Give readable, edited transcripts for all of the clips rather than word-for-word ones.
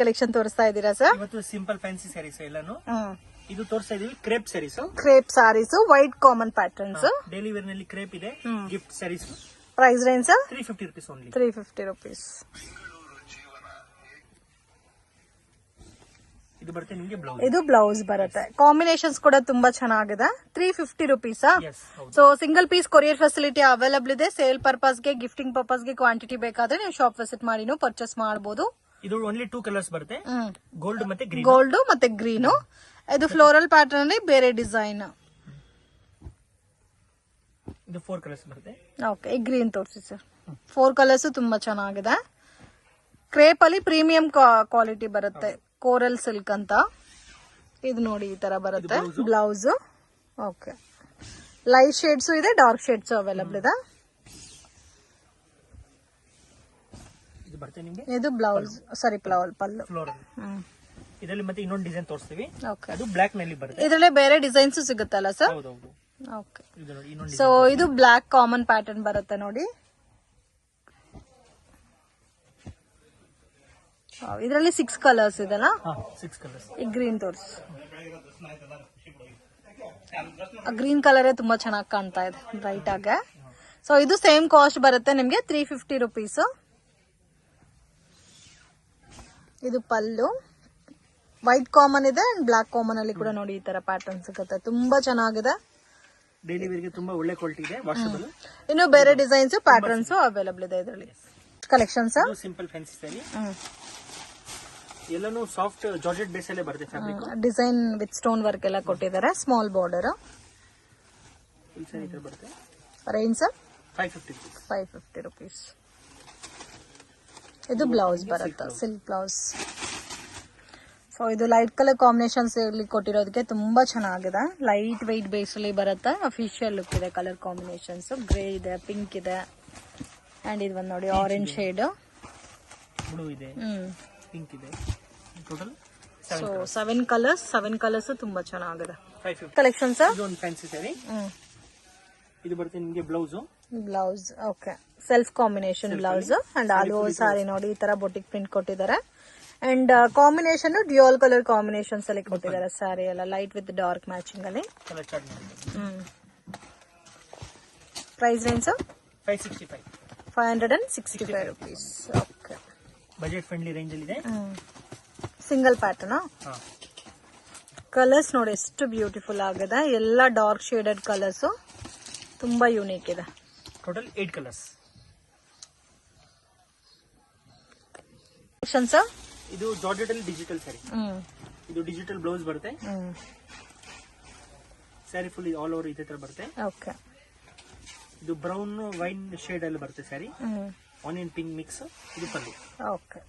Collection ತೋರಿಸ್ತಾ ಇದ್ದೀರಾ sir? ಇವತ್ತು ಸಿಂಪಲ್ ಫ್ಯಾನ್ಸಿ ಸ್ಯಾರೀಸ್ ಎಲ್ಲಾನು ಇದು ತೋರಿಸ್ತಾ ಇದೀವಿ. Crepe sarees, crepe sarees, white common patterns, daily wear ನಲ್ಲಿ ಕ್ರೇಪ್ ಇದೆ. Gift sarees. Price range sir 350 rupees only. 350 rupees. ಇದು ಬರುತ್ತೆ ನಿಮಗೆ ಬ್ಲೌಸ್. ಇದು ಬ್ಲೌಸ್ ಬರುತ್ತೆ. ಕಾಂಬಿನೇಷನ್ಸ್ ಕೂಡ ತುಂಬಾ ಚೆನ್ನಾಗಿದೆ. 350 rupees. So single piece courier facility available ಇದೆ. ಸೇಲ್ ಪರ್ಪಸ್ ಗೆ, ಗಿಫ್ಟಿಂಗ್ ಪರ್ಪಸ್ ಗೆ ಕ್ವಾಂಟಿಟಿ ಬೇಕಾದ್ರೆ ನೀವು ಶಾಪ್ ವಿಸಿಟ್ ಮಾಡಿ ಪರ್ಚೇಸ್ ಮಾಡಬಹುದು. ಇದು ಓನ್ಲಿ 2 ಕಲರ್ಸ್ ಬರುತ್ತೆ, ಗೋಲ್ಡ್ ಮತ್ತೆ ಗ್ರೀನ್. ಗೋಲ್ಡ್ ಮತ್ತೆ ಗ್ರೀನ್. ಇದು ಫ್ಲೋರಲ್ ಪ್ಯಾಟರ್ನ್ ಅಲ್ಲಿ ಬೇರೆ ಡಿಸೈನ್. ಇದು 4 ಕಲರ್ಸ್ ಬರುತ್ತೆ. ಓಕೆ, ಈ ಗ್ರೀನ್ ತೋರಿಸಿ ಸರ್. 4 ಕಲರ್ಸ್ ತುಂಬಾ ಚೆನ್ನಾಗಿದೆ. ಕ್ರೇಪ್ ಅಲ್ಲಿ ಪ್ರೀಮಿಯಂ ಕ್ವಾಲಿಟಿ ಬರುತ್ತೆ. ಕೋರಲ್ ಸಿಲ್ಕ್ ಅಂತ. ಇದು ನೋಡಿ ಈ ತರ ಬರುತ್ತೆ ಬ್ಲೌಸ್. ಓಕೆ, ಲೈಟ್ ಶೇಡ್ಸ್ ಇದೆ, ಡಾರ್ಕ್ ಶೇಡ್ಸ್ ಅವೈಲಬಲ್ ಇದೆ. ಇದು ಬ್ಲೌಸ್, ಸಾರಿ ಪಲ್ಲು. ಇದರಲ್ಲಿ ಮತ್ತೆ ಇನ್ನೊಂದು ಡಿಸೈನ್ ತೋರಿಸ್ತೀವಿ. ಅದು ಬ್ಲಾಕ್ ನಲ್ಲಿ ಬರುತ್ತೆ. ಇದರಲ್ಲಿ ಬೇರೆ ಡಿಸೈನ್ಸ್ ಸಿಗುತ್ತಲ್ಲ ಸರ್? ಹೌದೌದು. ಓಕೆ, ಸೊ ಇದು ಬ್ಲಾಕ್ ಕಾಮನ್ ಪ್ಯಾಟರ್ನ್ ಬರುತ್ತೆ ನೋಡಿ. ಇದರಲ್ಲಿ 6 ಕಲರ್ಸ್ ಇದೆಲ್ಲ. 6 ಕಲರ್ಸ್. ಈ ಗ್ರೀನ್ ತೋರಿಸಿ. ಗ್ರೀನ್ ಕಲರ್ ತುಂಬಾ ಚೆನ್ನಾಗಿ ಕಾಣ್ತಾ ಇದೆ ಬ್ರೈಟ್ ಆಗಿ. ಸೊ ಇದು ಸೇಮ್ ಕಾಸ್ಟ್ ಬರುತ್ತೆ ನಿಮ್ಗೆ 350 rupees. ಇದು ಪಲ್ಲು ವೈಟ್ ಕಾಮನ್ ಇದೆ ಅಂಡ್ ಬ್ಲಾಕ್ ಕಾಮನ್ ಅಲ್ಲಿ ಕೂಡ ನೋಡಿ ಈ ತರ ಪ್ಯಾಟರ್ನ್ ಸಿಗುತ್ತೆ. ತುಂಬಾ ಚೆನ್ನಾಗಿದೆ. ಡೈಲಿ ವೇರ್ ಗೆ ತುಂಬಾ ಒಳ್ಳೆ ಕ್ವಾಲಿಟಿ ಇದೆ. ವಾಷಬಲ್. ಇನ್ನು ಬೇರೆ ಡಿಸೈನ್ಸ್ ಪ್ಯಾಟರ್ನ್ಸ್ ಅವೈಲಬಲ್ ಇದೆ ಇದರಲ್ಲಿ. ಕಲೆಕ್ಷನ್ಸ್ ಸಿಂಪಲ್ ಫ್ಯಾನ್ಸಿ ಸ್ಯಾರಿ ಎಲ್ಲಾನು ಸಾಫ್ಟ್ ಜಾರ್ಜೆಟ್ ಬೇಸ್ ಅಲ್ಲೇ ಬರುತ್ತೆ. Fabric design with stone work ಎಲ್ಲ ಕೊಟ್ಟಿದ್ದಾರೆ. Small border. ಫುಲ್ ಸ್ಯಾರಿ ತರ ಬರುತ್ತೆ. Range 550 rupees. ಇದು ಬ್ಲೌಸ್ ಬರುತ್ತೆ, ಸಿಲ್ಕ್ ಬ್ಲೌಸ್. ಸೊ ಇದು ಲೈಟ್ ಕಲರ್ ಕಾಂಬಿನೇಷನ್ಸ್ ಇಲ್ಲಿ ಕೊಟ್ಟಿರೋದಕ್ಕೆ ತುಂಬಾ ಚೆನ್ನಾಗಿದೆ. ಲೈಟ್ ವೈಟ್ ಬೇಸ್ ಅಲ್ಲಿ ಬರುತ್ತೆ. ಅಫಿಷಿಯಲ್ ಲುಕ್ ಇದೆ. ಕಲರ್ ಕಾಂಬಿನೇಷನ್ಸ್ ಗ್ರೇ ಇದೆ, ಪಿಂಕ್ ಇದೆ, ಅಂಡ್ ಇದು ಒಂದು ನೋಡಿ ಆರೆಂಜ್ ಶೇಡ್, ಬ್ಲೂ ಇದೆ, ಪಿಂಕ್ ಇದೆ. ಟೋಟಲ್ ಸೊ 7 ಕಲರ್ಸ್ ತುಂಬಾ ಚೆನ್ನಾಗಿದೆ. 550 ಕಲೆಕ್ಷನ್ಸ್. ಇದು ಒಂದು ಫ್ಯಾನ್ಸಿ ಸ್ಯಾರಿ. ಇದು ಬರುತ್ತೆ ನಿಮಗೆ blouse. Okay, self combination blouse and all over sari ನೋಡಿ ಈ ತರ ಬೊಟಿಕ್ ಪ್ರಿಂಟ್ ಕೊಟ್ಟಿದ್ದಾರೆ. And combination dual colour combinations ಅಲ್ಲಿ ಕೊಟ್ಟಿದ್ದಾರೆ. ಸ್ಯಾರಿ ಎಲ್ಲ ಲೈಟ್ ವಿತ್ ಡಾರ್ಕ್ ಮ್ಯಾಚಿಂಗ್ ಅಲ್ಲಿ. Price range 565 rupees. Okay, budget friendly range ಅಲ್ಲಿ ಇದೆ. Single pattern. ಕಲರ್ಸ್ ನೋಡಿ ಎಷ್ಟು ಬ್ಯೂಟಿಫುಲ್ ಆಗಿದೆ. ಎಲ್ಲ ಡಾರ್ಕ್ ಶೇಡೆಡ್ ಕಲರ್ಸ್, ತುಂಬಾ ಯೂನಿಕ್ ಇದೆ. Total 8 colours. ಇದು ಜಾರ್ಜೆಟ್ ಅಲ್ಲಿ ಡಿಜಿಟಲ್ ಸ್ಯಾರಿ. ಇದು ಡಿಜಿಟಲ್ ಬ್ಲೌಸ್ ಬರುತ್ತೆ. ಸ್ಯಾರಿ ಫುಲ್ ಆಲ್ ಓವರ್ ಇದೇ ತರ ಬರುತ್ತೆ. ಓಕೆ, ಇದು ಬ್ರೌನ್ ವೈನ್ ಶೇಡ್ ಅಲ್ಲಿ ಬರುತ್ತೆ ಸ್ಯಾರಿ. Onion pink mix. ಇದು pallu. Okay,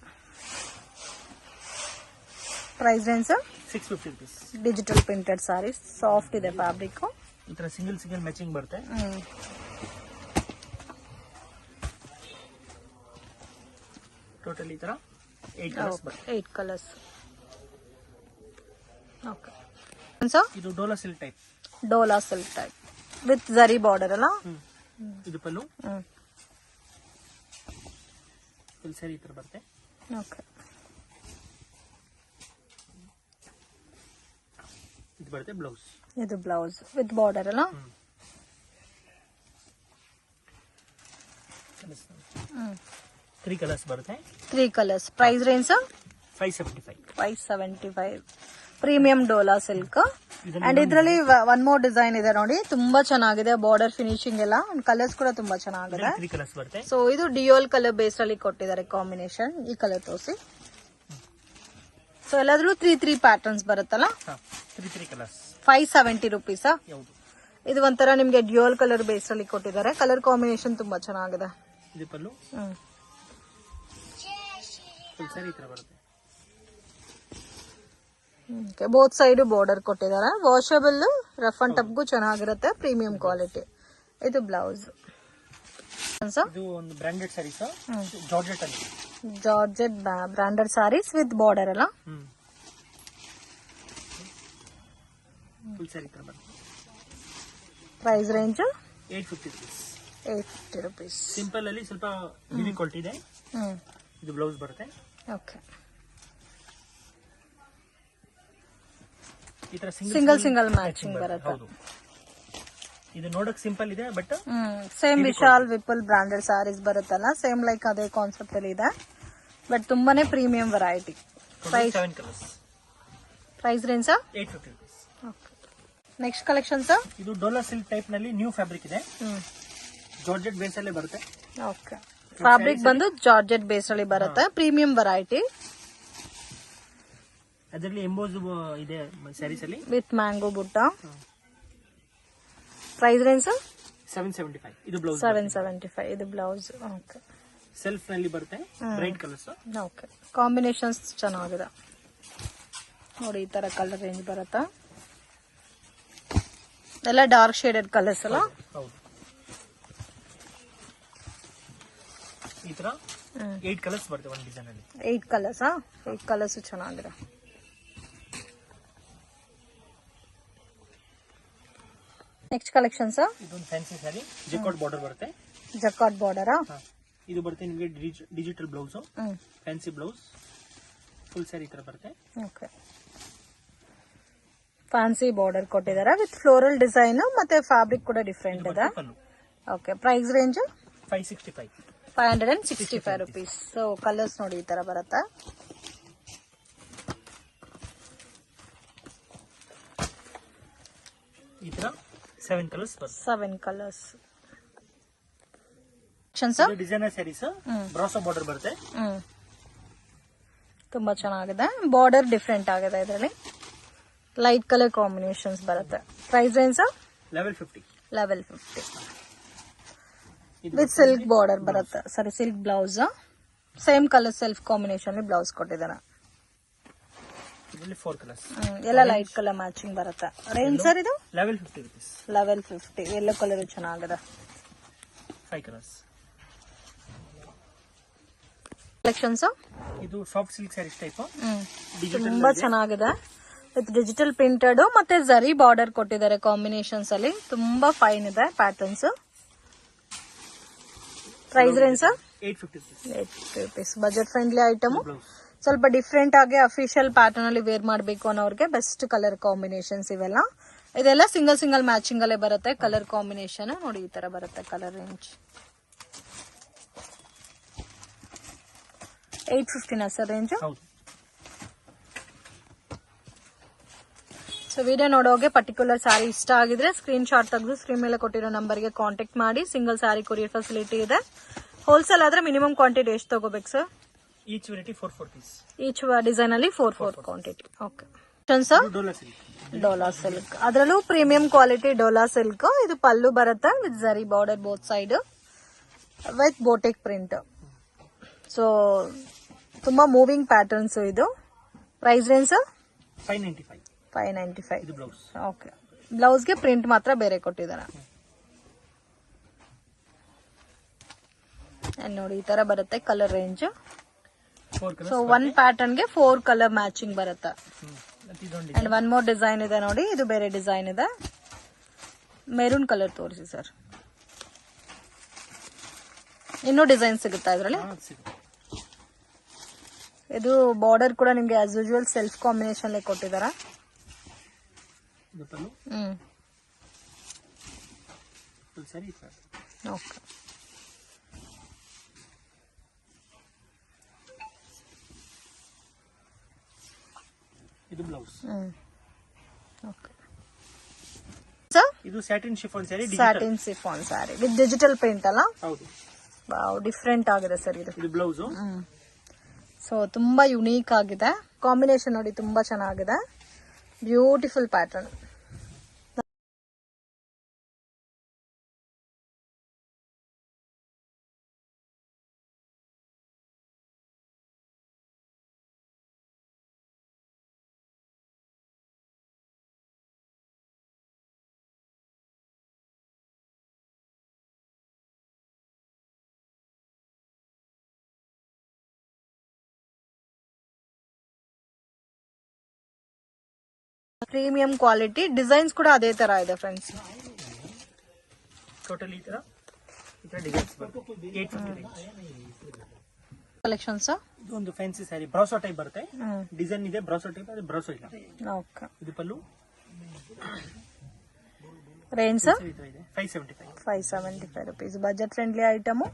price range 650 rupees. Digital printed sari, soft ಇದೆ ಫ್ಯಾಬ್ರಿಕ್. ಈ ತರ ಸಿಂಗಲ್ ಮ್ಯಾಚಿಂಗ್ ಬರುತ್ತೆ. ಟೋಟಲ್ ಈ ತರ 8 ಕಲರ್ಸ್ ಬರುತ್ತೆ. 8 ಕಲರ್ಸ್. ಓಕೆ, ಇದು dola silk type with zari border ಅಲ್ಲ. ಇದು ಪಲ್ಲು. ಫುಲ್ ಸ್ಯಾರಿ ಈ ತರ ಬರುತ್ತೆ. ಓಕೆ, ಇದು ಬರುತ್ತೆ ಬ್ಲೌಸ್. ಇದು ಬ್ಲೌಸ್ ವಿತ್ ಬಾರ್ಡರ್ ಅಲ್ಲ. 3 ಕಲರ್ಸ್ ಬರುತ್ತೆ. 3 colours. Price range 575. Premium dola silk. And ಇದರಲ್ಲಿ ಒನ್ ಮೋರ್ ಡಿಸೈನ್ ಇದೆ ನೋಡಿ, ತುಂಬಾ ಚೆನ್ನಾಗಿದೆ. ಬಾರ್ಡರ್ ಫಿನಿಶಿಂಗ್ ಎಲ್ಲ, ಕಲರ್ಸ್ ಕೂಡ ತುಂಬಾ ಚೆನ್ನಾಗಿದೆ. 3 ಕಲರ್ಸ್ ಬರುತ್ತೆ. ಸೊ ಇದು ಡಿಯೋಲ್ ಕಲರ್ ಬೇಸ್ ಅಲ್ಲಿ ಕೊಟ್ಟಿದ್ದಾರೆ ಕಾಂಬಿನೇಷನ್. ಈ ಕಲರ್ ತೋರಿಸಿ. ಸೊ ಎಲ್ಲಾದ್ರೂ 3 ಪ್ಯಾಟರ್ನ್ಸ್ ಬರುತ್ತಲ್ಲ. 3 ಕಲರ್ಸ್. 570 rupees. ಇದು ಒಂಥರ ನಿಮ್ಗೆ ಡ್ಯೂಯಲ್ ಕಲರ್ ಬೇಸ್ ಅಲ್ಲಿ ಕೊಟ್ಟಿದ್ದಾರೆ. ಕಲರ್ ಕಾಂಬಿನೇಷನ್ ತುಂಬಾ ಚೆನ್ನಾಗಿದೆ. ಇದು ಪಲ್ಲು. ಫುಲ್ ಸ್ಯಾರಿ ಈ ತರ ಬರುತ್ತೆ. ಬೋತ್ ಸೈಡ್ ಬಾರ್ಡರ್ ಕೊಟ್ಟಿದ್ದಾರೆ. ವಾಷಬಲ್, ರಫ್ ಅಂಡ್ ಟಫ್ಗೂ ಚೆನ್ನಾಗಿರುತ್ತೆ. Premium quality. ಇದು ಬ್ಲೌಸ್. ಇದು ಒಂದು branded sarees. Georgette branded sarees with border ಅಲ್ಲ. ಫುಲ್ ಸ್ಯಾರಿ ತರ ಬರುತ್ತೆ. Price range 850 rupees. ಸಿಂಪಲ್ ಅಲ್ಲಿ ಸ್ವಲ್ಪ ಹೆವಿ ಕ್ವಾಲಿಟಿ ಇದೆ. ಇದು ಬ್ಲೌಸ್ ಬರುತ್ತೆ. ಓಕೆ, ಈ ತರ ಸಿಂಗಲ್ ಮ್ಯಾಚಿಂಗ್ ಬರುತ್ತೆ. ಹೌದು, ಇದು ನೋಡಕ್ ಸಿಂಪಲ್ ಇದೆ but same Vishal Vipul branded sarees ಬರುತ್ತಲ್ಲ, ಸೇಮ್ ಲೈಕ್ ಅದೇ ಕಾನ್ಸೆಪ್ಟ್ ಅಲ್ಲಿ ಇದೆ, ಬಟ್ ತುಂಬಾನೇ premium variety. Price 7 colours, price range 850 rupees. Next collections ಇದು ಡೋಲಾ ಸಿಲ್ಕ್ ಟೈಪ್ ನಲ್ಲಿ ನ್ಯೂ ಫ್ಯಾಬ್ರಿಕ್ ಇದೆ, ಜಾರ್ಜೆಟ್ ಬೇಸ್ ಅಲ್ಲೇ ಬರುತ್ತೆ. ಓಕೆ, ಫ್ಯಾಬ್ರಿಕ್ ಬಂದು ಜಾರ್ಜೆಟ್ ಬೇಸ್ ಅಲ್ಲಿ ಬರುತ್ತೆ, ಪ್ರೀಮಿಯಂ ವೆರೈಟಿ. ಅದರಲ್ಲಿ ಎಂಬೋಸ್ ಇದೆ ಸ್ಯಾರೀಸ್ ಅಲ್ಲಿ with mango butta. Price range 775. ಇದು ಬ್ಲೌಸ್ 775. ಇದು ಬ್ಲೌಸ್. ಓಕೆ, ಸೆಲ್ಫ್ ನಲ್ಲಿ ಬರುತ್ತೆ, ಬ್ರೈಟ್ ಕಲರ್ಸ್. ಓಕೆ, ಕಾಂಬಿನೇಷನ್ಸ್ ಚೆನ್ನಾಗಿದೆ ನೋಡಿ. ಈ ತರ ಕಲರ್ ರೇಂಜ್ ಬರುತ್ತಾ, ಎಲ್ಲ ಡಾರ್ಕ್ ಶೇಡೆಡ್ ಕಲರ್ಸ್ ಅಲ್ಲ. ಹೌದು, ಈ ತರ 8 ಕಲರ್ಸ್ ಬರುತ್ತೆ ಒಂದು ಡಿಸೈನ್ ಅಲ್ಲಿ. 8 ಕಲರ್ಸ್. 8 ಕಲರ್ಸ್ ಚೆನ್ನಾಗಿದೆ. ನೆಕ್ಸ್ಟ್ ಕಲೆಕ್ಷನ್ಸ್ ಇದೊಂದು ಫ್ಯಾನ್ಸಿ ಸ್ಯಾರಿ, ಜಕಾರ್ಡ್ ಬಾರ್ಡರ್ ಬರುತ್ತೆ. Jacquard border. ಇದು ಬರುತ್ತೆ ನಿಮಗೆ digital blouse, fancy blouse, full saree ಈ ತರ ಬರುತ್ತೆ. ಓಕೆ, ಫ್ಯಾನ್ಸಿ ಬಾರ್ಡರ್ ಕೊಟ್ಟಿದ್ದಾರೆ ವಿತ್ ಫ್ಲೋರಲ್ ಡಿಸೈನ್, ಮತ್ತೆ ಫ್ಯಾಬ್ರಿಕ್ ಕೂಡ ಡಿಫ್ರೆಂಟ್ ಇದೆ. Okay, price range 565. 565 rupees. So colours ನೋಡಿ ಈ ತರ ಬರುತ್ತೆ. ಈ ತರ 7 ಕಲರ್ಸ್ ಬರುತ್ತೆ. 7 colours. Designer sarees, brasso border ಬರುತ್ತೆ. ತುಂಬಾ ಚೆನ್ನಾಗಿದೆ, ಬಾರ್ಡರ್ ಡಿಫ್ರೆಂಟ್ ಆಗಿದೆ ಇದರಲ್ಲಿ, ಲೈಟ್ ಕಲರ್ ಕಾಂಬಿನೇಷನ್ಸ್ ಬರುತ್ತೆ. Price range 1150. 1150 with silk border ಬರುತ್ತೆ. ಸರಿ, silk blouse, same colour self combination blouse ಕೊಟ್ಟಿದ್ದಾರೆ. ಇದರಲ್ಲಿ 4 ಕಲರ್ಸ್, ಎಲ್ಲ ಲೈಟ್ ಕಲರ್ ಮ್ಯಾಚಿಂಗ್ ಬರುತ್ತೆ. ರೇಂಜ್ ಸರ್ ಇದು 1150 rupees. 1150. ಎಲ್ಲೋ ಕಲರ್ ಚೆನ್ನಾಗಿದೆ. 5 ಕಲರ್ಸ್. ಕಲೆಕ್ಷನ್ಸ್ ಇದು ಸಾಫ್ಟ್ ಸಿಲ್ಕ್ ಸ್ಯಾರೀಸ್ ಟೈಪ್, ತುಂಬಾ ಚೆನ್ನಾಗಿದೆ ವಿತ್ ಡಿಜಿಟಲ್ ಪ್ರಿಂಟೆಡ್ ಮತ್ತೆ ಜರಿ ಬಾರ್ಡರ್ ಕೊಟ್ಟಿದ್ದಾರೆ ಕಾಂಬಿನೇಷನ್ಸ್ ಅಲ್ಲಿ. ತುಂಬಾ ಫೈನ್ ಇದೆ patterns. Price range 850 rupees. Budget friendly item, ಸ್ವಲ್ಪ ಡಿಫ್ರೆಂಟ್ ಆಗಿ ಅಫಿಷಿಯಲ್ ಪ್ಯಾಟರ್ನ್ ಅಲ್ಲಿ ವೇರ್ ಮಾಡಬೇಕು ಅನ್ನೋರಿಗೆ ಬೆಸ್ಟ್ ಕಲರ್ ಕಾಂಬಿನೇಷನ್ಸ್ ಇವೆಲ್ಲ. ಇದೆಲ್ಲ ಸಿಂಗಲ್ ಮ್ಯಾಚಿಂಗ್ ಅಲ್ಲೇ ಬರುತ್ತೆ. ಕಲರ್ ಕಾಂಬಿನೇಷನ್ ನೋಡಿ ಈ ತರ ಬರುತ್ತೆ. Colour range 850 sir range. So video ನೋಡೋಗೆ ಪರ್ಟಿಕ್ಯುಲರ್ ಸ್ಯಾರಿ ಇಷ್ಟ ಆಗಿದ್ರೆ ಸ್ಕ್ರೀನ್ ಶಾಟ್ ತೆಗೆದು ಸ್ಕ್ರೀನ್ ಮೇಲೆ ಕೊಟ್ಟಿರೋ ನಂಬರ್ಗೆ ಕಾಂಟ್ಯಾಕ್ಟ್ ಮಾಡಿ. ಸಿಂಗಲ್ ಸ್ಯಾರಿ ಕೊರಿಯರ್ ಫೆಸಿಲಿಟಿ ಇದೆ. ಹೋಲ್ಸೇಲ್ ಆದ್ರೆ ಮಿನಿಮಮ್ ಕ್ವಾಂಟಿಟಿ ಎಷ್ಟು ತಗೋಬೇಕು sir? Each variety 4 piece. Each design ಅಲ್ಲಿ 4 ಕ್ವಾಂಟಿಟಿ. ಓಕೆ ಡೋಲಾ ಸಿಲ್ಕ್, ಅದರಲ್ಲೂ ಪ್ರೀಮಿಯಂ ಕ್ವಾಲಿಟಿ ಡೋಲಾ ಸಿಲ್ಕ್. ಇದು ಪಲ್ಲು ಬರುತ್ತೆ with zari border both side with boutique print. So ತುಂಬಾ ಮೂವಿಂಗ್ ಪ್ಯಾಟರ್ನ್ಸ್ ಇದು. Price range 595. 595. ಇದು ಬ್ಲೌಸ್. ಓಕೆ, ಬ್ಲೌಸ್ಗೆ ಪ್ರಿಂಟ್ ಮಾತ್ರ ಬೇರೆ ಕೊಟ್ಟಿದ್ದಾರೆ. ನೋಡಿ ಈ ತರ ಬರುತ್ತೆ ಕಲರ್ ರೇಂಜ್. ಸೊ 1 ಪ್ಯಾಟರ್ನ್ ಗೆ 4 ಕಲರ್ ಮ್ಯಾಚಿಂಗ್ ಬರುತ್ತೆ. ಅಂಡ್ 1 ಮೋರ್ ಡಿಸೈನ್ ಇದೆ ನೋಡಿ, ಇದು ಬೇರೆ ಡಿಸೈನ್ ಇದೆ. ಮೆರೂನ್ ಕಲರ್ ತೋರಿಸಿ ಸರ್. ಇನ್ನೂ ಡಿಸೈನ್ ಸಿಗುತ್ತಾ ಇದರಲ್ಲಿ? ಇದು ಬಾರ್ಡರ್ ಕೂಡ ನಿಮ್ಗೆ ಆಸ್ ಯೂಶುವಲ್ ಸೆಲ್ಫ್ ಕಾಂಬಿನೇಷನ್ ಕೊಟ್ಟಿದ್ದಾರೆ. ಓಕೆ, ಇದು ಬ್ಲೌಸ್. ಓಕೆ ಸರ್, ಇದು satin chiffon sari. Satin chiffon sari with digital print ಅಲ್ಲ? ಹೌದು. ವಾವ್, ಡಿಫ್ರೆಂಟ್ ಆಗಿದೆ ಸರ್ ಇದು. ಇದು ಬ್ಲೌಸ್. ಸೊ ತುಂಬಾ ಯುನೀಕ್ ಆಗಿದೆ. ಕಾಂಬಿನೇಷನ್ ನೋಡಿ ತುಂಬಾ ಚೆನ್ನಾಗಿದೆ. Beautiful pattern. Premium quality designs ಕೂಡ ಅದೇ ತರ ಇದೆ ಫ್ರೆಂಡ್ಸ್. ಟೋಟಲಿ ಈ ತರ ಡಿಸೈನ್ಸ್ ಬರುತ್ತೆ. 850. ಕಲೆಕ್ಷನ್ಸ್ ಇದು ಒಂದು ಫ್ಯಾನ್ಸಿ ಸ್ಯಾರಿ ಬ್ರಾಸೋ ಟೈಪ್ ಬರುತ್ತೆ. ಡಿಸೈನ್ ಇದೆ ಬ್ರಾಸೋ ಟೈಪ್, ಅದು ಬ್ರಾಸೋ ಇಲ್ಲ. ಓಕೆ. ಇದು ಪಲ್ಲು. ರೇಂಜ್ ಇದೆ 575. 575 rupees. ಬಜೆಟ್ ಫ್ರೆಂಡ್ಲಿ ಐಟಮ್,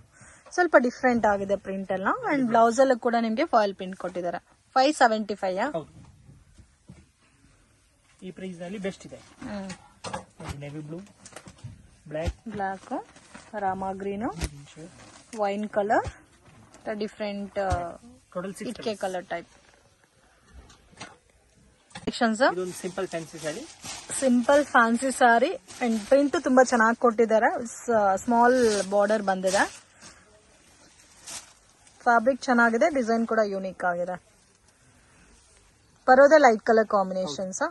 ಸ್ವಲ್ಪ ಡಿಫ್ರೆಂಟ್ ಆಗಿದೆ ಪ್ರಿಂಟ್ ಎಲ್ಲ. ಅಂಡ್ ಬ್ಲೌಸ್ ಅಲ್ಲೂ ಕೂಡ ನಿಮ್ಗೆ ಫಾಯಿಲ್ ಪ್ರಿಂಟ್ ಕೊಟ್ಟಿದ್ದಾರೆ. 575. ಹೌದು, ಈ ಪ್ರೈಸ್ ನಲ್ಲಿ ಬೆಸ್ಟ್ ಇದೆ. Navy blue, black, Rama green, wine colour, different total 6 ಇಟ್ಕೆ ಕಲರ್ ಟೈಪ್. ಇದೊಂದು simple fancy sari. Simple fancy sari and print ತುಂಬಾ ಚೆನ್ನಾಗಿ ಕೊಟ್ಟಿದ್ದಾರೆ. ಸ್ಮಾಲ್ ಬಾರ್ಡರ್ ಬಂದಿದೆ. ಫ್ಯಾಬ್ರಿಕ್ ಚೆನ್ನಾಗಿದೆ, ಡಿಸೈನ್ ಕೂಡ ಯೂನಿಕ್ ಆಗಿದೆ. ಬರೋದೇ light colour combinations.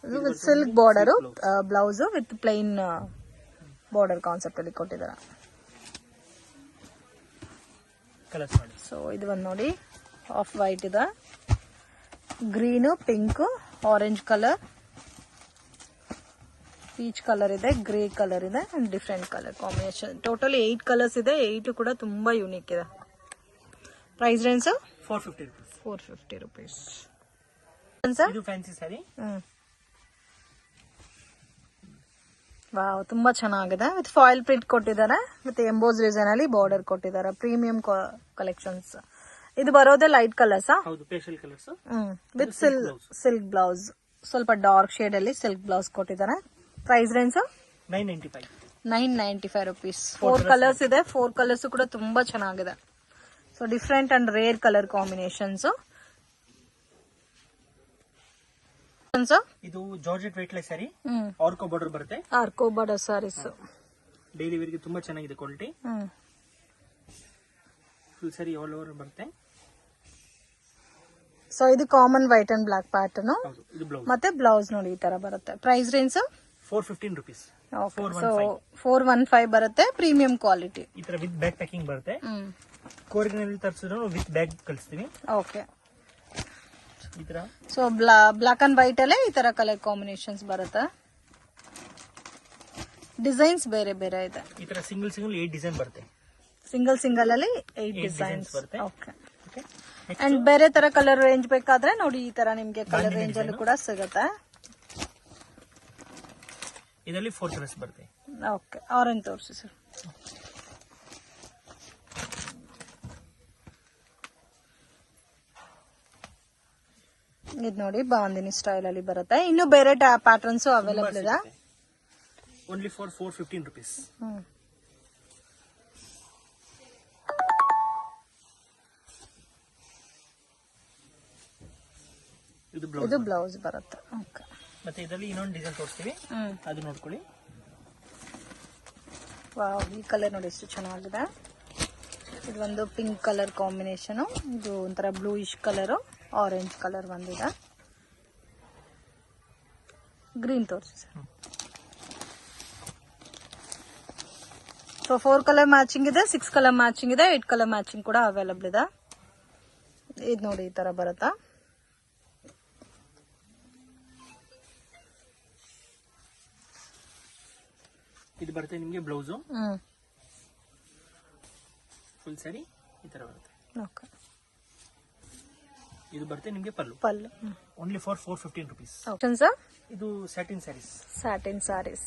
With silk border, blouse with plain border concept ಅಲ್ಲಿ ಕೊಟ್ಟಿದ್ದಾರೆ. ಸೊ ಇದು ಒಂದು ನೋಡಿ, ಆಫ್ ವೈಟ್ ಇದೆ, green, pink, orange colour, peach colour ಇದೆ, ಗ್ರೇ ಕಲರ್ ಇದೆ and different colour combination. Totally 8 colours ಇದೆ. 8 ಕೂಡ ತುಂಬಾ ಯೂನಿಕ್ ಇದೆ. Price range 450 rupees. 450 rupees. ಇದು ಫ್ಯಾನ್ಸಿ ಸ್ಯಾರಿ. ವಾವ್, ತುಂಬಾ ಚೆನ್ನಾಗಿದೆ. ವಿತ್ ಫಾಯಿಲ್ ಪ್ರಿಂಟ್ ಕೊಟ್ಟಿದ್ದಾರೆ, ವಿತ್ ಎಂಬೋಸ್ ಡಿಸೈನ್ ಅಲ್ಲಿ ಬಾರ್ಡರ್ ಕೊಟ್ಟಿದ್ದಾರೆ. Premium collections. ಇದು ಬರೋದೇ ಲೈಟ್ ಕಲರ್ಸ್. ಹೌದು, pastel colours. With silk blouse, ಸ್ವಲ್ಪ ಡಾರ್ಕ್ ಶೇಡ್ ಅಲ್ಲಿ ಸಿಲ್ಕ್ ಬ್ಲೌಸ್ ಕೊಟ್ಟಿದ್ದಾರೆ. Price range 995. 995 rupees. 4 ಕಲರ್ಸ್ ಇದೆ. 4 ಕಲರ್ಸ್ ಕೂಡ ತುಂಬಾ ಚೆನ್ನಾಗಿದೆ. So different and rare colour combinations. ಇದು ಜಾರ್ಜೆಟ್ ವೇಟ್ಲೆಸ್ ಸ್ಯಾರಿ, ಆರ್ಕೋ ಬಾರ್ಡರ್ ಬರುತ್ತೆ. ಆರ್ಕೋ ಬಾರ್ಡರ್ ಸಾರೀಸ್ ಡೈಲಿ ವೇರ್ ಗೆ ತುಂಬಾ ಚೆನ್ನಾಗಿದೆ quality. Full sari all over ಬರುತ್ತೆ. ಸೊ ಇದು common white and black pattern. ಇದು ಬ್ಲೌಸ್. ಮತ್ತೆ ಬ್ಲೌಸ್ ನೋಡಿ ಈ ತರ ಬರುತ್ತೆ. Price range 415 rupees. ಸೊ 415 ಬರುತ್ತೆ. Premium quality. ಈ ತರ ವಿತ್ ಬ್ಯಾಗ್ ಪ್ಯಾಕಿಂಗ್ ಬರುತ್ತೆ. ಕೋರಿನಲ್ಲಿ ತರಿಸಿದ್ರು ವಿತ್ ಬ್ಯಾಗ್ ಕಳಿಸ್ತೀವಿ. ಓಕೆ. ಈ ತರ ಸೊ ಬ್ಲಾಕ್ ಅಂಡ್ ವೈಟ್ ಅಲ್ಲೇ ಈ ತರ ಕಲರ್ ಕಾಂಬಿನೇಷನ್ಸ್ ಬರುತ್ತೆ. ಡಿಸೈನ್ಸ್ ಬೇರೆ ಬೇರೆ ಇದೆ. ಈ ತರ ಸಿಂಗಲ್ 8 ಡಿಸೈನ್ ಬರುತ್ತೆ. ಸಿಂಗಲ್ ಅಲ್ಲಿ 8 ಡಿಸೈನ್ಸ್ ಬರುತ್ತೆ. ಓಕೆ. ಅಂಡ್ ಬೇರೆ ತರ ಕಲರ್ ರೇಂಜ್ ಬೇಕಾದ್ರೆ ನೋಡಿ, ಈ ತರ ನಿಮ್ಗೆ ಕಲರ್ ರೇಂಜ್ ಅಲ್ಲಿ ಕೂಡ ಸಿಗುತ್ತೆ. ಇದರಲ್ಲಿ 4 ಕಲರ್ಸ್ ಬರುತ್ತೆ. ಓಕೆ. ಆರೆಂಜ್ ತೋರಿಸಿ ಸರ್. ಇದು ನೋಡಿ, ಬಾಂದಿನಿ ಸ್ಟೈಲ್ ಅಲ್ಲಿ ಬರುತ್ತೆ. ಇನ್ನು ಬೇರೆ ಪ್ಯಾಟರ್ನ್ಸ್ ಅವೈಲೇಬಲ್ ಇದೆ. Only for 415 rupees. ಇದು ಬ್ಲೌಸ್ ಬರುತ್ತೆ. ಓಕೆ. ಮತ್ತೆ ಇದರಲ್ಲಿ ಇನ್ನೊಂದು ಡಿಸೈನ್ ತೋರಿಸ್ತೀವಿ, ಅದು ನೋಡ್ಕೊಳ್ಳಿ. ವಾವ್, ಈ ಕಲರ್ ನೋಡಿ ಎಷ್ಟು ಚೆನ್ನಾಗಿದೆ. ಇದು ಒಂದು ಪಿಂಕ್ ಕಲರ್ ಕಾಂಬಿನೇಷನ್. ಇದು ಒಂಥರ ಬ್ಲೂಯಿಶ್ ಕಲರ್, ಆರೆಂಜ್ ಕಲರ್ ಬಂದಿದೆ. ಗ್ರೀನ್ ತೋರಿಸಿ ಸರ್. ಸೊ 4 ಕಲರ್ ಮ್ಯಾಚಿಂಗ್ ಇದೆ, 6 ಕಲರ್ ಮ್ಯಾಚಿಂಗ್ ಇದೆ, 8 ಕಲರ್ ಮ್ಯಾಚಿಂಗ್ ಕೂಡ ಅವೈಲೇಬಲ್ ಇದೆ. ಇದು ನೋಡಿ ಈ ತರ ಬರುತ್ತಾ. ಇದು ಬರುತ್ತೆ ನಿಮಗೆ ಬ್ಲೌಸ್. ಫುಲ್ ಸ್ಯಾರಿ ಈ ತರ ಬರುತ್ತೆ. ಓಕೆ. ಇದು ಬರುತ್ತೆ ನಿಮಗೆ ಪಲ್ಲು. Only for 415 rupees. ಇದು satin saris. Satin saris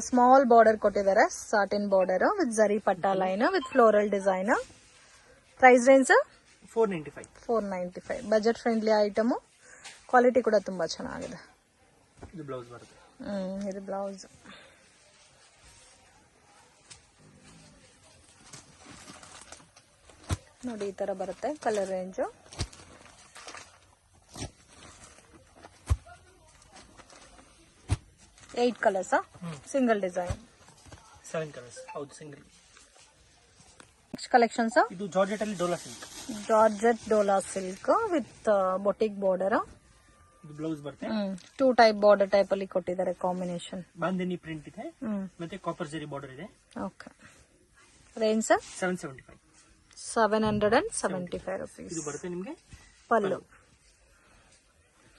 small border ಕೊಟ್ಟಿದ್ದಾರೆ. ಸ್ಯಾಟಿನ್ ಬಾರ್ಡರ್ ವಿತ್ ಜರಿ ಪಟ್ಟಾ line with floral design. Price range 495. 495. Budget friendly item. Quality ಕೂಡ ತುಂಬಾ ಚೆನ್ನಾಗಿದೆ. ಇದು ಬ್ಲೌಸ್ ಬರುತ್ತೆ. ಇದು ಬ್ಲೌಸ್. ನೋಡಿ ಈ ತರ ಬರುತ್ತೆ colour range. Eight colours, single design. 7 colours. ಹೌದು, ಸಿಂಗಲ್. Next collections. ಇದು ಜಾರ್ಜೆಟ್ ಅಲ್ಲಿ Dhola silk. Georgette Dhola silk with boutique border. ಇದು ಬ್ಲೌಸ್ ಬರುತ್ತೆ. 2 ಟೈಪ್ ಬಾರ್ಡರ್ ಟೈಪ್ ಅಲ್ಲಿ ಕೊಟ್ಟಿದ್ದಾರೆ ಕಾಂಬಿನೇಷನ್. ಬಾಂದಿನಿ ಪ್ರಿಂಟ್ ಇದೆ, ಮತ್ತೆ ಕಾಪರ್ ಜರಿ ಬಾರ್ಡರ್ ಇದೆ. ಓಕೆ. ರೇಂಜ್ 775. 775 rupees. ಇದು ಬರುತ್ತೆ ನಿಮಗೆ ಪಲ್ಲು.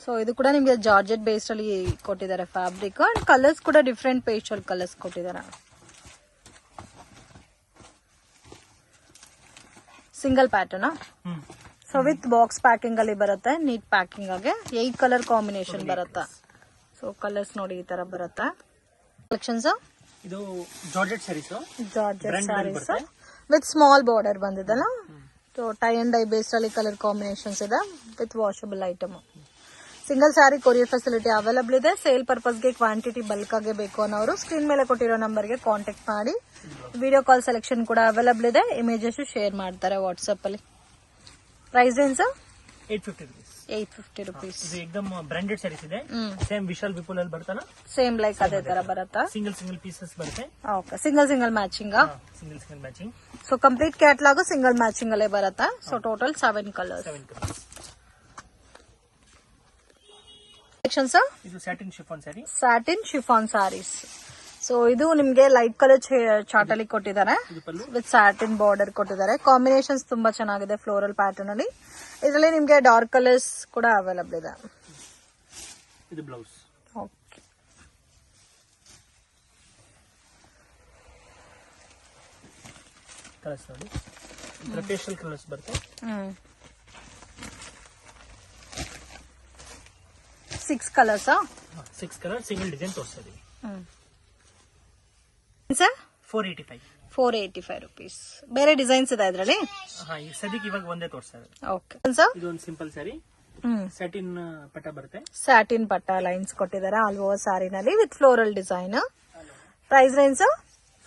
ಸೊ ಇದು ಕೂಡ ನಿಮಗೆ ಜಾರ್ಜೆಟ್ ಬೇಸ್ಡ್ ಅಲ್ಲಿ ಕೊಟ್ಟಿದ್ದಾರೆ ಫ್ಯಾಬ್ರಿಕ್. ಅಂಡ್ ಕಲರ್ಸ್ ಕೂಡ ಡಿಫ್ರೆಂಟ್ ಪೇಸ್ಟಲ್ ಕಲರ್ಸ್ ಕೊಟ್ಟಿದ್ದಾರೆ. Single pattern. So with box packing ಅಲ್ಲಿ ಬರುತ್ತೆ, ನೀಟ್ ಪ್ಯಾಕಿಂಗ್ ಆಗಿ 8 ಕಲರ್ ಕಾಂಬಿನೇಷನ್ ಬರುತ್ತೆ. ಸೊ ಕಲರ್ಸ್ ನೋಡಿ ಈ ತರ ಬರುತ್ತೆ. ಕಲೆಕ್ಷನ್ಸ್ ಇದು georgette saris, georgette saris with small border ಬಂದಿದೆಲ್ಲ. So tie and dye based ಅಲ್ಲಿ ಕಲರ್ ಕಾಂಬಿನೇಷನ್ಸ್ ಇದೆ with washable item. Single sari courier facility available ಇದೆ. ಸೇಲ್ ಪರ್ಪಸ್ಗೆ ಕ್ವಾಂಟಿಟಿ ಬಲ್ಕ್ ಆಗಿ ಬೇಕು ಅನ್ನೋರು ಸ್ಕ್ರೀನ್ ಮೇಲೆ ಕೊಟ್ಟಿರೋ ನಂಬರ್ಗೆ ಕಾಂಟ್ಯಾಕ್ಟ್ ಮಾಡಿ. ವಿಡಿಯೋ ಕಾಲ್ ಸೆಲೆಕ್ಷನ್ ಕೂಡ ಅವೈಲಬಲ್ ಇದೆ. ಇಮೇಜಸ್ ಶೇರ್ ಮಾಡ್ತಾರೆ ವಾಟ್ಸ್ಆಪ್ ಅಲ್ಲಿ. Price range 850 rupees. ಇದು ಏಕದಮ್ ಬ್ರಾಂಡೆಡ್ ಸ್ಯಾರೀಸ್ ಇದೆ. ಸೇಮ್ ವಿಶಾಲ್ ವಿಪುಲ್ ಅಲ್ಲಿ ಬರ್ತಲ್ಲ, ಸೇಮ್ ಲೈಕ್ ಅದೇ ತರ ಬರುತ್ತಾ. ಸಿಂಗಲ್ ಪೀಸಸ್ ಬರುತ್ತೆ. Okay, single matching. Single matching. So complete catalogue single matching ಅಲ್ಲೇ ಬರುತ್ತಾ. So total 7 colours. ಇದು satin chiffon sari. Satin chiffon saris. So ಇದು ನಿಮ್ಗೆ ಲೈಟ್ ಕಲರ್ ಚಾರ್ಟ್ ಅಲ್ಲಿ ಕೊಟ್ಟಿದ್ದಾರೆ ವಿತ್ ಸ್ಯಾಟಿನ್ ಬಾರ್ಡರ್ ಕೊಟ್ಟಿದ್ದಾರೆ. ಕಾಂಬಿನೇಷನ್ಸ್ ತುಂಬಾ ಚೆನ್ನಾಗಿದೆ ಫ್ಲೋರಲ್ ಪ್ಯಾಟರ್ನ್ ಅಲ್ಲಿ. ಇದರಲ್ಲಿ ನಿಮ್ಗೆ ಡಾರ್ಕ್ ಕಲರ್ಸ್ ಕೂಡ ಅವೈಲಬಲ್ ಇದೆ. ಇದು ಬ್ಲೌಸ್. ಓಕೆ, ಕಲರ್ಸ್ ನೋಡಿ, ಇದರ ಪೇಸ್ಟಲ್ ಕಲರ್ಸ್ ಬರುತ್ತೆ. 6 ಕಲರ್ಸ್. 6 ಕಲರ್ ಸಿಂಗಲ್ ಡಿಸೈನ್ ತೋರಿಸ್ತಾ ಇದೀವಿ. Sir 485 rupees. ಬೇರೆ ಡಿಸೈನ್ಸ್ ಇದೆ ಇದರಲ್ಲಿ. ಈ ಸದ್ಯಕ್ಕೆ ಇವಾಗ ಒಂದೇ ತೋರಿಸ್ತಾ ಇದೆ. ಓಕೆ ಸರ್, ಇದು ಒಂದು ಸಿಂಪಲ್ ಸ್ಯಾರಿ, ಸ್ಯಾಟಿನ್ ಪಟ್ಟ ಬರುತ್ತೆ. ಸ್ಯಾಟಿನ್ ಪಟ್ಟ ಲೈನ್ಸ್ ಕೊಟ್ಟಿದ್ದಾರೆ ಆಲ್ ಓವರ್ ಸ್ಯಾರಿನಲ್ಲಿ with floral design. Price range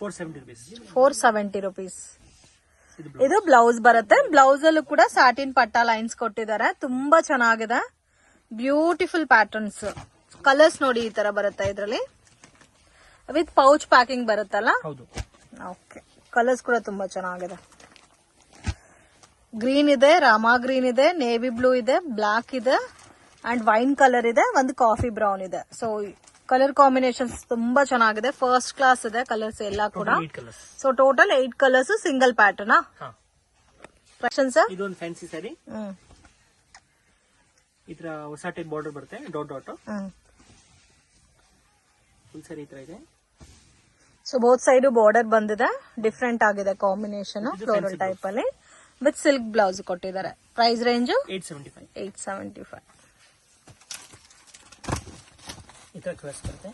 470 rupees. ಇದು ಬ್ಲೌಸ್ ಬರುತ್ತೆ. ಬ್ಲೌಸ್ ಅಲ್ಲೂ ಕೂಡ ಸ್ಯಾಟಿನ್ ಪಟ್ಟ ಲೈನ್ಸ್ ಕೊಟ್ಟಿದ್ದಾರೆ. ತುಂಬಾ ಚೆನ್ನಾಗಿದೆ, ಬ್ಯೂಟಿಫುಲ್ ಪ್ಯಾಟರ್ನ್ಸ್. ಕಲರ್ಸ್ ನೋಡಿ ಈ ತರ ಬರುತ್ತೆ ಇದರಲ್ಲಿ. ವಿತ್ ಪೌಚ್ ಪ್ಯಾಕಿಂಗ್ ಬರುತ್ತಲ್ಲ. ಹೌದು. ಓಕೆ, ಕಲರ್ಸ್ ಕೂಡ ತುಂಬಾ ಚೆನ್ನಾಗಿದೆ. ಗ್ರೀನ್ ಇದೆ, ರಾಮಾ ಗ್ರೀನ್ ಇದೆ, ನೇವಿ ಬ್ಲೂ ಇದೆ, ಬ್ಲಾಕ್ ಇದೆ ಅಂಡ್ ವೈನ್ ಕಲರ್ ಇದೆ, ಒಂದು ಕಾಫಿ ಬ್ರೌನ್ ಇದೆ. ಸೊ ಕಲರ್ ಕಾಂಬಿನೇಷನ್ಸ್ ತುಂಬಾ ಚೆನ್ನಾಗಿದೆ, ಫಸ್ಟ್ ಕ್ಲಾಸ್ ಇದೆ ಕಲರ್ಸ್ ಎಲ್ಲ ಕೂಡ. ಸೊ ಟೋಟಲ್ 8 ಕಲರ್ಸ್ ಸಿಂಗಲ್ ಪ್ಯಾಟರ್ನ್. ಇದು ಒಂದು ಫ್ಯಾನ್ಸಿ ಸ್ಯಾರಿ. ಇದ್ರ ಹೊಸ ಟೈಪ್ ಬಾರ್ಡರ್ ಬರುತ್ತೆ, ಡಾಟ್. ಫುಲ್ ಸ್ಯಾರಿ ಇತರ ಇದೆ. ಸೊ ಬೋತ್ ಸೈಡ್ ಬಾರ್ಡರ್ ಬಂದಿದೆ, ಡಿಫ್ರೆಂಟ್ ಆಗಿದೆ ಕಾಂಬಿನೇಷನ್ ಫ್ಲೋರಲ್ ಟೈಪ್ ಅಲ್ಲಿ ವಿತ್ ಸಿಲ್ಕ್ ಬ್ಲೌಸ್ ಕೊಟ್ಟಿದ್ದಾರೆ. Price range 875. ಇತರ ಕಲರ್ಸ್ ಬರುತ್ತೆ.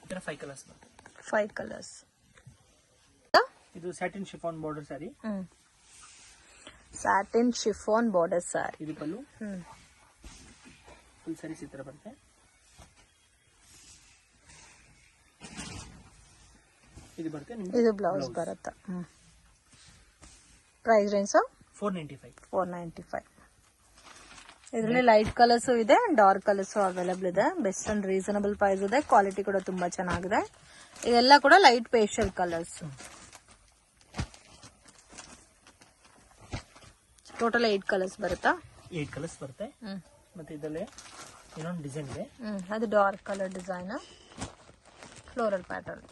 ಇತರ 5 ಕಲರ್ಸ್ ಬರುತ್ತೆ. 5 ಕಲರ್ಸ್. ಇದು satin chiffon border sari. Satin chiffon border sari. ಇದು ಪಲ್ಲು. ಫುಲ್ ಸ್ಯಾರಿ ಈ ತರ ಬರುತ್ತೆ. ಇದು ಬ್ಲೌಸ್ ಬರುತ್ತೆ. Price range 495. ಇದರಲ್ಲಿ ಲೈಟ್ ಕಲರ್ಸ್ ಇದೆ, ಡಾರ್ಕ್ ಕಲರ್ಸ್ ಅವೈಲಬಲ್ ಇದೆ. ಬೆಸ್ಟ್ ಅಂಡ್ ರೀಸನಬಲ್ ಪ್ರೈಸ್ ಇದೆ. ಕ್ವಾಲಿಟಿ ಕೂಡ ತುಂಬಾ ಚೆನ್ನಾಗಿದೆ. ಇದೆಲ್ಲ ಕೂಡ light pastel colours. Total 8 colours ಬರುತ್ತಾ. 8 ಕಲರ್ಸ್ ಬರುತ್ತೆ. ಮತ್ತೆ ಇದರಲ್ಲಿ ಇನ್ನೊಂದು ಡಿಸೈನ್ ಇದೆ. ಅದು dark colour design, floral pattern.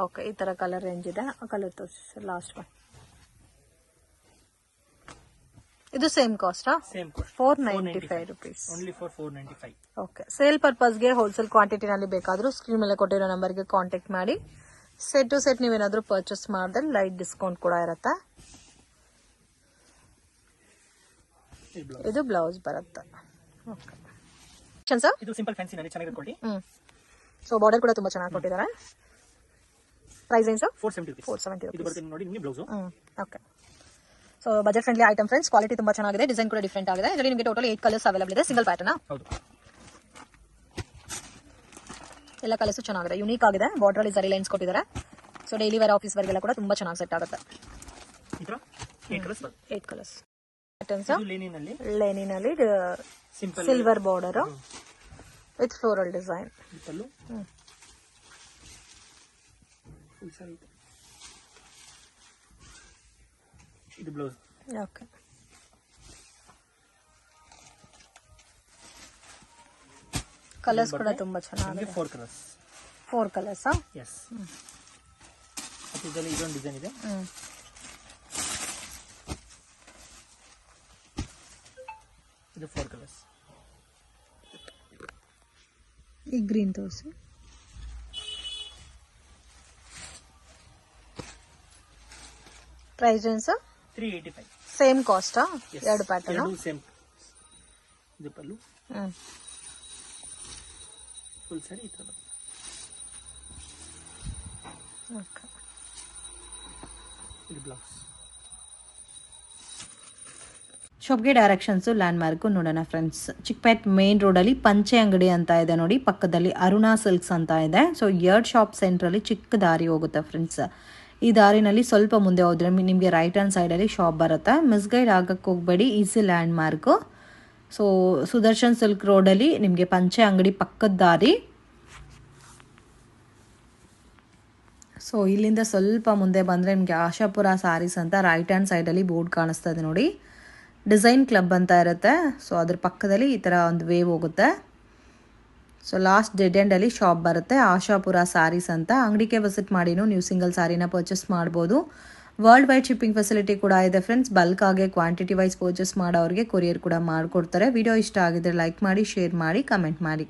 Okay, ಈ ತರ ಕಲರ್ ರೇಂಜ್ ಇದೆ. ಕಲರ್ ತೋರಿಸಿ ಲಾಸ್ಟ್ ಒನ್. ಇದು same cost. 495 rupees. Only for 495. Okay, sale ಪರ್ಪಸ್ಗೆ ಹೋಲ್ಸೇಲ್ ಕ್ವಾಂಟಿಟಿನಲ್ಲಿ ಬೇಕಾದ್ರೂ ಸ್ಕ್ರೀನ್ ಮೇಲೆ ಕೊಟ್ಟಿರೋ ನಂಬರ್ಗೆ ಕಾಂಟ್ಯಾಕ್ಟ್ ಮಾಡಿ. ಸೆಟ್ ಟು ಸೆಟ್ ನೀವೇನಾದ್ರೂ ಪರ್ಚೇಸ್ ಮಾಡಿದ್ರೆ ಲೈಟ್ ಡಿಸ್ಕೌಂಟ್ ಕೂಡ ಇರುತ್ತೆ. ಇದು ಬ್ಲೌಸ್ ಬರುತ್ತೆ. ಓಕೆ, ಇದು ಸಿಂಪಲ್ ಫ್ಯಾನ್ಸಿ ನಲ್ಲಿ ಚೆನ್ನಾಗಿ ಕೊಡಿ. ಸೊ ಬಾರ್ಡರ್ ಕೂಡ ತುಂಬಾ ಚೆನ್ನಾಗಿ ಕೊಟ್ಟಿದ್ದಾರೆ. ಪ್ರೈಸ್ ರೇಂಜ್ 470 ಇದು ಬರುತ್ತೆ ನೋಡಿ ನಿಮಗೆ blouse. Okay, so budget friendly item friends. Quality ತುಂಬಾ ಚೆನ್ನಾಗಿದೆ, ಡಿಸೈನ್ ಕೂಡ ಡಿಫರೆಂಟ್ ಆಗಿದೆ. ಇದರಲ್ಲಿ ನಿಮಗೆ ಟೋಟಲ್ 8 ಕಲರ್ಸ್ ಅವೈಲಬಲ್ ಇದೆ. Single pattern. ಹೌದು, ಎಲ್ಲ ಕಲರ್ಸ್ ಚೆನ್ನಾಗಿದೆ, ಯೂನಿಕ್ ಆಗಿದೆ. ಬಾರ್ಡರ್ ಅಲ್ಲಿ ಜರಿ ಲೈನ್ಸ್ ಕೊಟ್ಟಿದ್ದಾರೆ. ಸೊ ಡೈಲಿ ವೇರ್ ಆಫೀಸ್ ವರೆಗೆಲ್ಲ ಕೂಡ ತುಂಬಾ ಚೆನ್ನಾಗಿ ಸೆಟ್ ಆಗುತ್ತೆ. 8 ಕಲರ್ಸ್ ಪ್ಯಾಟರ್ನ್ಸ್. ಲೇನಿನಲ್ಲಿ silver border with floral design. ಇದು ಬ್ಲೌಸ್. ಓಕೆ, ಕಲರ್ಸ್ ಕೂಡ ತುಂಬಾ ಚೆನ್ನಾಗಿದೆ. 4 ಕಲರ್ಸ್. ಎಸ್, ಇದರಲ್ಲಿ ಇದೊಂದು ಡಿಸೈನ್ ಇದೆ. ಇದು 4 ಕಲರ್ಸ್. ಈ ಗ್ರೀನ್ ತೋರಿಸಿ. ಪ್ರೈಸ್ ಏನು ಸರ್? 385. ಸೇಮ್ ಕಾಸ್ಟಾ? Yes. ಎರಡು ಪ್ಯಾಟರ್ನ್. ಎರಡು ಸೇಮ್. ಇದು ಪಲ್ಲು. ಫುಲ್ ಸ್ಯಾರಿ ಈ ತರ. ಓಕೆ. ಇದು ಬ್ಲೌಸ್. ಶಾಪ್ಗೆ ಡೈರೆಕ್ಷನ್ಸು ಲ್ಯಾಂಡ್ ಮಾರ್ಕು ನೋಡೋಣ ಫ್ರೆಂಡ್ಸ್. ಚಿಕ್ಕಪೇಟ್ ಮೇನ್ ರೋಡಲ್ಲಿ ಪಂಚೆ ಅಂಗಡಿ ಅಂತ ಇದೆ ನೋಡಿ, ಪಕ್ಕದಲ್ಲಿ ಅರುಣಾ ಸಿಲ್ಕ್ಸ್ ಅಂತ ಇದೆ. ಸೊ 2 ಶಾಪ್ ಸೆಂಟ್ರಲ್ಲಿ ಚಿಕ್ಕ ದಾರಿ ಹೋಗುತ್ತೆ ಫ್ರೆಂಡ್ಸ್. ಈ ದಾರಿನಲ್ಲಿ ಸ್ವಲ್ಪ ಮುಂದೆ ಹೋದ್ರೆ ನಿಮಗೆ ರೈಟ್ ಹ್ಯಾಂಡ್ ಸೈಡಲ್ಲಿ ಶಾಪ್ ಬರುತ್ತೆ. ಮಿಸ್ಗೈಡ್ ಆಗಕ್ಕೆ ಹೋಗಬೇಡಿ, easy land mark. So Sudarshan silk ರೋಡಲ್ಲಿ ನಿಮಗೆ ಪಂಚೆ ಅಂಗಡಿ ಪಕ್ಕದ ದಾರಿ. ಸೊ ಇಲ್ಲಿಂದ ಸ್ವಲ್ಪ ಮುಂದೆ ಬಂದರೆ ನಿಮಗೆ ಆಶಾಪುರ ಸ್ಯಾರೀಸ್ ಅಂತ ರೈಟ್ ಹ್ಯಾಂಡ್ ಸೈಡಲ್ಲಿ ಬೋರ್ಡ್ ಕಾಣಿಸ್ತಾ ಇದೆ ನೋಡಿ. ಡಿಸೈನ್ ಕ್ಲಬ್ ಅಂತ ಇರುತ್ತೆ. ಸೊ ಅದ್ರ ಪಕ್ಕದಲ್ಲಿ ಈ ಥರ ಒಂದು ವೇವ್ ಹೋಗುತ್ತೆ. ಸೊ ಲಾಸ್ಟ್ ಡೆಡ್ ಎಂಡಲ್ಲಿ ಶಾಪ್ ಬರುತ್ತೆ, ಆಶಾಪುರ ಸ್ಯಾರೀಸ್ ಅಂತ. ಅಂಗಡಿಗೆ ವಿಸಿಟ್ ಮಾಡಿನೂ ನೀವು ಸಿಂಗಲ್ ಸ್ಯಾರಿನ ಪರ್ಚೇಸ್ ಮಾಡ್ಬೋದು. ವರ್ಲ್ಡ್ ವೈಡ್ ಶಿಪ್ಪಿಂಗ್ ಫೆಸಿಲಿಟಿ ಕೂಡ ಇದೆ ಫ್ರೆಂಡ್ಸ್. ಬಲ್ಕ್ ಆಗಿ ಕ್ವಾಂಟಿಟಿ ವೈಸ್ ಪರ್ಚೇಸ್ ಮಾಡೋರಿಗೆ ಕೊರಿಯರ್ ಕೂಡ ಮಾಡಿಕೊಡ್ತಾರೆ. ವಿಡಿಯೋ ಇಷ್ಟ ಆಗಿದ್ರೆ ಲೈಕ್ ಮಾಡಿ, ಶೇರ್ ಮಾಡಿ, ಕಮೆಂಟ್ ಮಾಡಿ.